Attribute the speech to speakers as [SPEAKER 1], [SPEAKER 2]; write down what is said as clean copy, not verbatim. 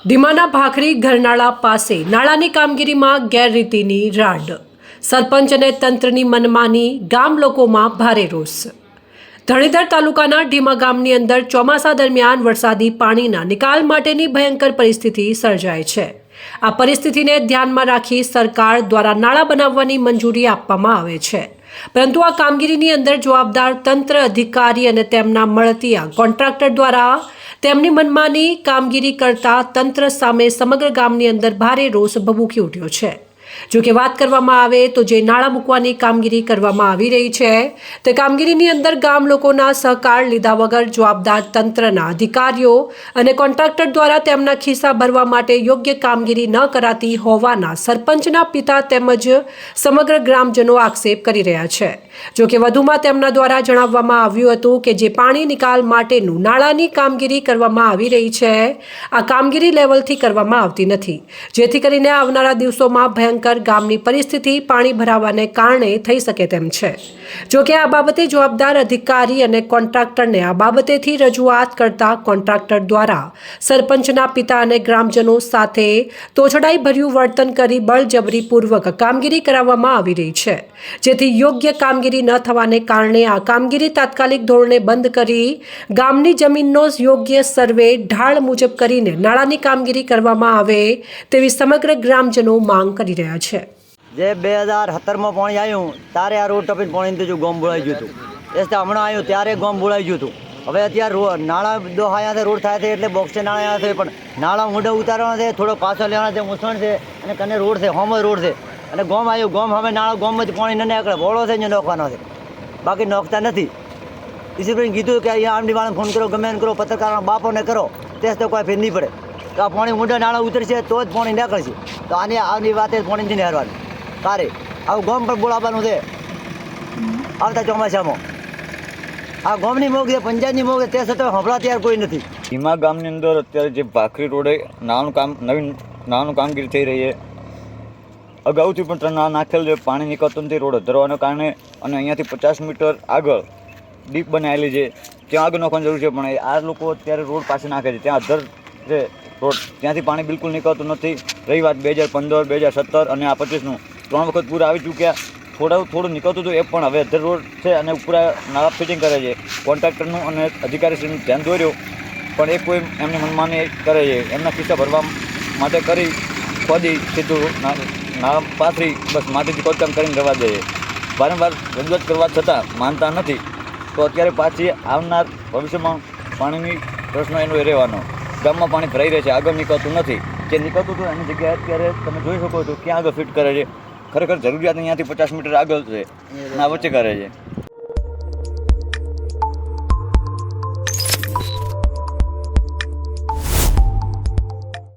[SPEAKER 1] ધીમાના ભાખરી ઘરનાળા પાસે નાળાની કામગીરીમાં ગેરરીતિની રાડ. સરપંચ અને તંત્રની મનમાની, ગામ લોકોમાં ભારે રોષ. ધણીધર તાલુકાના ઢીમા ગામની અંદર ચોમાસા દરમિયાન વરસાદી પાણીના નિકાલ માટેની ભયંકર પરિસ્થિતિ સર્જાય છે. આ પરિસ્થિતિને ધ્યાનમાં રાખી સરકાર દ્વારા નાળા બનાવવાની મંજૂરી આપવામાં આવે છે, પરંતુ આ કામગીરીની અંદર જવાબદાર તંત્ર અધિકારી અને તેમના મળતિયા કોન્ટ્રાક્ટર દ્વારા તેમની મનમાની કામગીરી કરતા તંત્ર સામે સમગ્ર ગામની અંદર ભારે રોષ ભભૂકી ઉઠ્યો છે. જો કે વાત કરવામાં આવે તો જે નાળા મૂકવાની કામગીરી કરવામાં આવી રહી છે તે કામગીરીની અંદર ગામ લોકોના સહકાર લીધા વગર જવાબદાર તંત્રના અધિકારીઓ અને કોન્ટ્રાક્ટર દ્વારા તેમના ખિસ્સા ભરવા માટે યોગ્ય કામગીરી ન કરાતી હોવાના સરપંચના પિતા તેમજ સમગ્ર ગ્રામજનો આક્ષેપ કરી રહ્યા છે. જો કે વધુમાં તેમના દ્વારા જણાવવામાં આવ્યું હતું કે જે પાણી નિકાલ માટેનું નાળાની કામગીરી કરવામાં આવી રહી છે આ કામગીરી લેવલથી કરવામાં આવતી નથી, જેથી કરીને આવનારા દિવસોમાં ભયંકર ગામની પરિસ્થિતિ પાણી ભરાવાને કારણે થઈ શકે તેમ છે. જો કે આ બાબતે જવાબદાર અધિકારી અને કોન્ટ્રાક્ટરને આ બાબતેથી રજૂઆત કરતા કોન્ટ્રાક્ટર દ્વારા સરપંચના પિતા અને ગ્રામજનો સાથે તોછડાઈ ભર્યું વર્તન કરી બળજબરીપૂર્વક કામગીરી કરાવવામાં આવી રહી છે, જેથી યોગ્ય કામગીરી ન થવાને કારણે આ કામગીરી તાત્કાલિક ધોરણે બંધ કરી ગામની જમીનનો યોગ્ય સર્વે ઢાળ મુજબ કરીને નાળાની કામગીરી કરવામાં આવે તેવી સમગ્ર ગ્રામજનો માંગ કરી રહ્યા છે.
[SPEAKER 2] જે 2017માં પાણી આવ્યું ત્યારે આ રોડ ટપીને પાણી જો ગોમ બોલાઈ ગયું હતું. એ હમણાં આવ્યું ત્યારે ગોમ બોલાઈ ગયું હતું. હવે અત્યારે નાળા દોહાયા છે, રોડ થાય છે એટલે બોક્સે નાળા આવ્યા છે, પણ નાળા ઊંડા ઉતારવાના છે, થોડો પાછો લેવાના છે, મૂસણ છે અને કને રોડ છે, હોમ રોડ છે અને ગોમ આવ્યું. ગોમ હવે નાળા ગોમમાંથી પાણી ન નીકળે, વોળો છે ને નોખવાનો છે, બાકી નોખતા નથી. ઈશ્વરભાઈને કીધું કે અહીંયા આમની વાળાને ફોન કરો, ગમે એને કરો, પત્રકારના બાપોને કરો, તે તો કોઈ ફેર નહીં પડે. તો આ પાણી ઊંડા નાળા ઉતરશે તો જ પાણી નીકળશે. તો આની વાતે પાણી નથી હારવાનું. તારે આવું ગોમ પર બોલાવવાનું છે આવતા ચોમાસામાં. આ ગોમની મોગ છે, પંચાયતની મોગ છે, તે છતાં હમણાં ત્યાર કોઈ નથી.
[SPEAKER 3] ધીમા ગામની અંદર અત્યારે જે ભાખરી રોડે નવીન નાળાનું કામગીરી થઈ રહી છે. અગાઉથી પણ 3 નાળા નાખેલ છે, પાણી નીકળતું નથી રોડ ધરવાના કારણે, અને અહીંયાથી 50 મીટર આગળ ડીપ બનાવેલી છે, ત્યાં આગળ નાખવાની જરૂર છે. પણ આ લોકો અત્યારે રોડ પાસે નાખે છે, ત્યાં અધર છે રોડ, ત્યાંથી પાણી બિલકુલ નીકળતું નથી. રહી વાત 2015, 2017 અને આ 25નું 3 વખત પૂરા આવી ચૂક્યા. થોડું નીકળતું હતું એ પણ હવે અધર રોડ છે અને પૂરા નાળા ફિટિંગ કરે છે. કોન્ટ્રાક્ટરનું અને અધિકારીશ્રીનું ધ્યાન દોર્યું પણ એ કોઈ એમની મનમાની કરે છે. એમના ખિસ્સા ભરવા માટે કરી ખોદી સીધું નાળા પાથરી બસ માટીથી ખોદકામ કરીને રહેવા દે છે. વારંવાર રજૂઆત કરવા છતાં માનતા નથી. તો અત્યારે પાછી આવનાર ભવિષ્યમાં પાણીની પ્રશ્ન એનો રહેવાનો. ગામમાં પાણી ભરાઈ રહે છે, આગળ નીકળતું નથી. જે નીકળતું હતું એની જગ્યાએ અત્યારે તમે જોઈ શકો છો ક્યાં આગળ ફિટ કરે છે. ખરેખર જરૂરિયાત અહીંયાથી 50 મીટર આગળ છે અને આ વચ્ચે કરે છે.